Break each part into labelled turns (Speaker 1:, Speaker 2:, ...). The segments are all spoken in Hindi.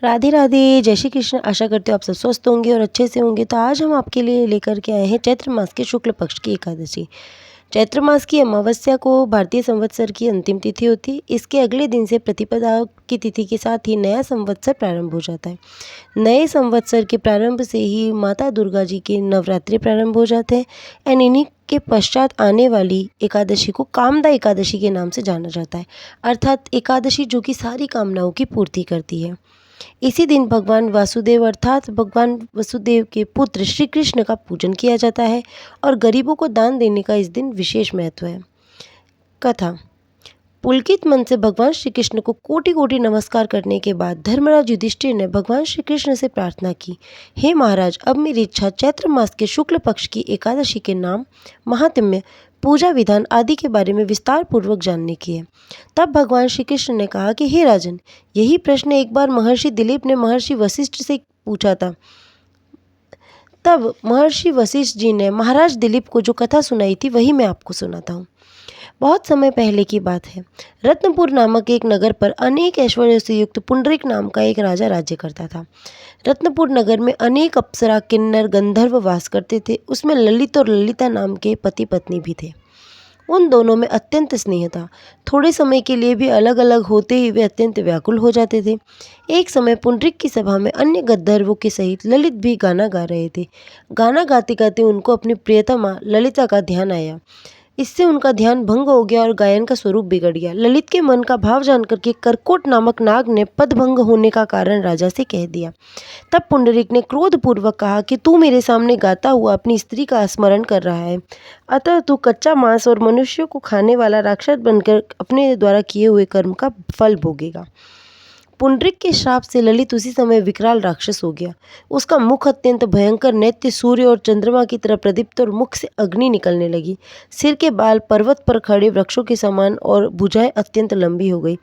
Speaker 1: राधे राधे, जय श्री कृष्ण। आशा करते हो आप सब स्वस्थ होंगे और अच्छे से होंगे। तो आज हम आपके लिए लेकर के आए हैं चैत्र मास के शुक्ल पक्ष की एकादशी। चैत्र मास की अमावस्या को भारतीय संवत्सर की अंतिम तिथि होती है। इसके अगले दिन से प्रतिपदा की तिथि के साथ ही नया संवत्सर प्रारंभ हो जाता है। नए संवत्सर के प्रारंभ से ही माता दुर्गा जी के नवरात्रि प्रारंभ हो जाते हैं एंड इन्हीं के पश्चात आने वाली एकादशी को कामदा एकादशी के नाम से जाना जाता है, अर्थात एकादशी जो कि सारी कामनाओं की पूर्ति करती है। इसी दिन भगवान वासुदेव अर्थात भगवान वसुदेव के पुत्र श्री कृष्ण का पूजन किया जाता है और गरीबों को दान देने का इस दिन विशेष महत्व है। कथा। पुलकित मन से भगवान श्री कृष्ण को कोटि कोटि नमस्कार करने के बाद धर्मराज युधिष्ठिर ने भगवान श्री कृष्ण से प्रार्थना की, हे महाराज, अब मेरी इच्छा चैत्र मास के शुक्ल पक्ष की एकादशी के नाम, महात्म्य, पूजा विधान आदि के बारे में विस्तार पूर्वक जानने की है। तब भगवान श्री कृष्ण ने कहा कि हे राजन, यही प्रश्न एक बार महर्षि दिलीप ने महर्षि वशिष्ठ से पूछा था। तब महर्षि वशिष्ठ जी ने महाराज दिलीप को जो कथा सुनाई थी वही मैं आपको सुनाता हूँ। बहुत समय पहले की बात है। रत्नपुर नामक एक नगर पर अनेक ऐश्वर्य से युक्त पुंडरीक नाम का एक राजा राज्य करता था। रत्नपुर नगर में अनेक अप्सरा, किन्नर, गंधर्व वास करते थे। उसमें ललित और ललिता नाम के पति पत्नी भी थे। उन दोनों में अत्यंत स्नेह था। थोड़े समय के लिए भी अलग अलग होते ही वे अत्यंत व्याकुल हो जाते थे। एक समय पुंडरीक की सभा में अन्य गंधर्वों के सहित ललित भी गाना गा रहे थे। गाना गाते गाते उनको अपनी प्रियतमा ललिता का ध्यान आया। इससे उनका ध्यान भंग हो गया और गायन का स्वरूप बिगड़ गया। ललित के मन का भाव जानकर के करकोट नामक नाग ने पदभंग होने का कारण राजा से कह दिया। तब पुंडरीक ने क्रोधपूर्वक कहा कि तू मेरे सामने गाता हुआ अपनी स्त्री का स्मरण कर रहा है, अतः तू कच्चा मांस और मनुष्यों को खाने वाला राक्षस बनकर अपने द्वारा किए हुए कर्म का फल भोगेगा। पुंडरीक के श्राप से ललित उसी समय विकराल राक्षस हो गया। उसका मुख अत्यंत भयंकर, नेत्र सूर्य और चंद्रमा की तरह प्रदीप्त और मुख से अग्नि निकलने लगी। सिर के बाल पर्वत पर खड़े वृक्षों के समान और भुजाएं अत्यंत लंबी हो गई।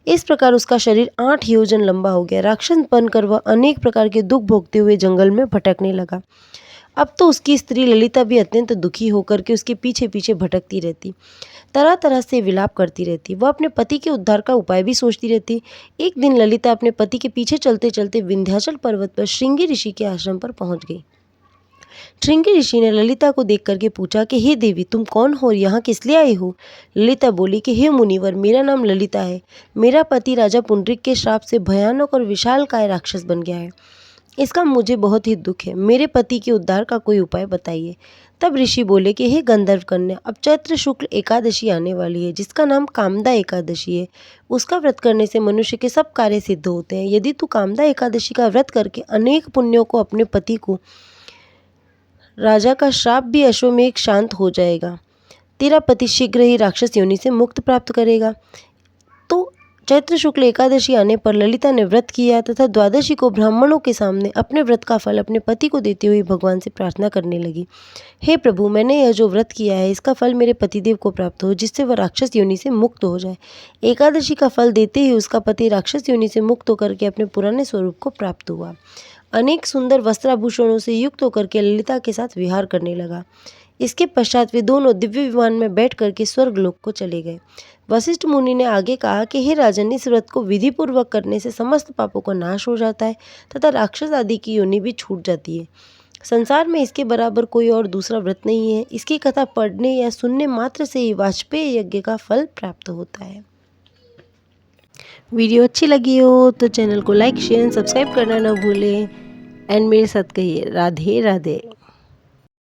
Speaker 1: इस प्रकार उसका शरीर 8 योजन लंबा हो गया। राक्षस बनकर वह अनेक प्रकार के दुख भोगते हुए जंगल में भटकने लगा। अब तो उसकी स्त्री ललिता भी अत्यंत दुखी होकर के उसके पीछे पीछे भटकती रहती, तरह तरह से विलाप करती रहती। वह अपने पति के उद्धार का उपाय भी सोचती रहती। एक दिन ललिता अपने पति के पीछे चलते चलते विंध्याचल पर्वत पर श्रृंगी ऋषि के आश्रम पर पहुंच गई। श्रृंगी ऋषि ने ललिता को देख करके पूछा कि हे देवी, तुम कौन हो और यहाँ किस लिए आई हो? ललिता बोली कि हे मुनिवर, मेरा नाम ललिता है। मेरा पति राजा पुंडरीक के श्राप से भयानक और विशालकाय राक्षस बन गया है। इसका मुझे बहुत ही दुख है। मेरे पति के उद्धार का कोई उपाय बताइए। तब ऋषि बोले कि हे गंधर्व कन्या, अब चैत्र शुक्ल एकादशी आने वाली है जिसका नाम कामदा एकादशी है। उसका व्रत करने से मनुष्य के सब कार्य सिद्ध होते हैं। यदि तू कामदा एकादशी का व्रत करके अनेक पुण्यों को अपने पति को राजा का श्राप भी अश्वमेघ शांत हो जाएगा। तेरा पति शीघ्र ही राक्षस योनि से मुक्त प्राप्त करेगा। तो चैत्र शुक्ल एकादशी आने पर ललिता ने व्रत किया तथा द्वादशी को ब्राह्मणों के सामने अपने व्रत का फल अपने पति को देते हुए भगवान से प्रार्थना करने लगी, हे प्रभु, मैंने यह जो व्रत किया है इसका फल मेरे पतिदेव को प्राप्त हो, जिससे वह राक्षस योनि से मुक्त हो जाए। एकादशी का फल देते ही उसका पति राक्षस योनि से मुक्त होकर के अपने पुराने स्वरूप को प्राप्त हुआ। अनेक सुंदर वस्त्राभूषणों से युक्त होकर के ललिता के साथ विहार करने लगा। इसके पश्चात वे दोनों दिव्य विमान में बैठ करके स्वर्गलोक को चले गए। वशिष्ठ मुनि ने आगे कहा कि हे राजन, इस व्रत को विधि पूर्वक करने से समस्त पापों का नाश हो जाता है तथा राक्षस आदि की योनि भी छूट जाती है। संसार में इसके बराबर कोई और दूसरा व्रत नहीं है। इसकी कथा पढ़ने या सुनने मात्र से ही वाजपेय यज्ञ का फल प्राप्त होता है। वीडियो अच्छी लगी हो तो चैनल को लाइक, शेयर, सब्सक्राइब करना ना भूलें एंड मेरे साथ कहिए राधे राधे।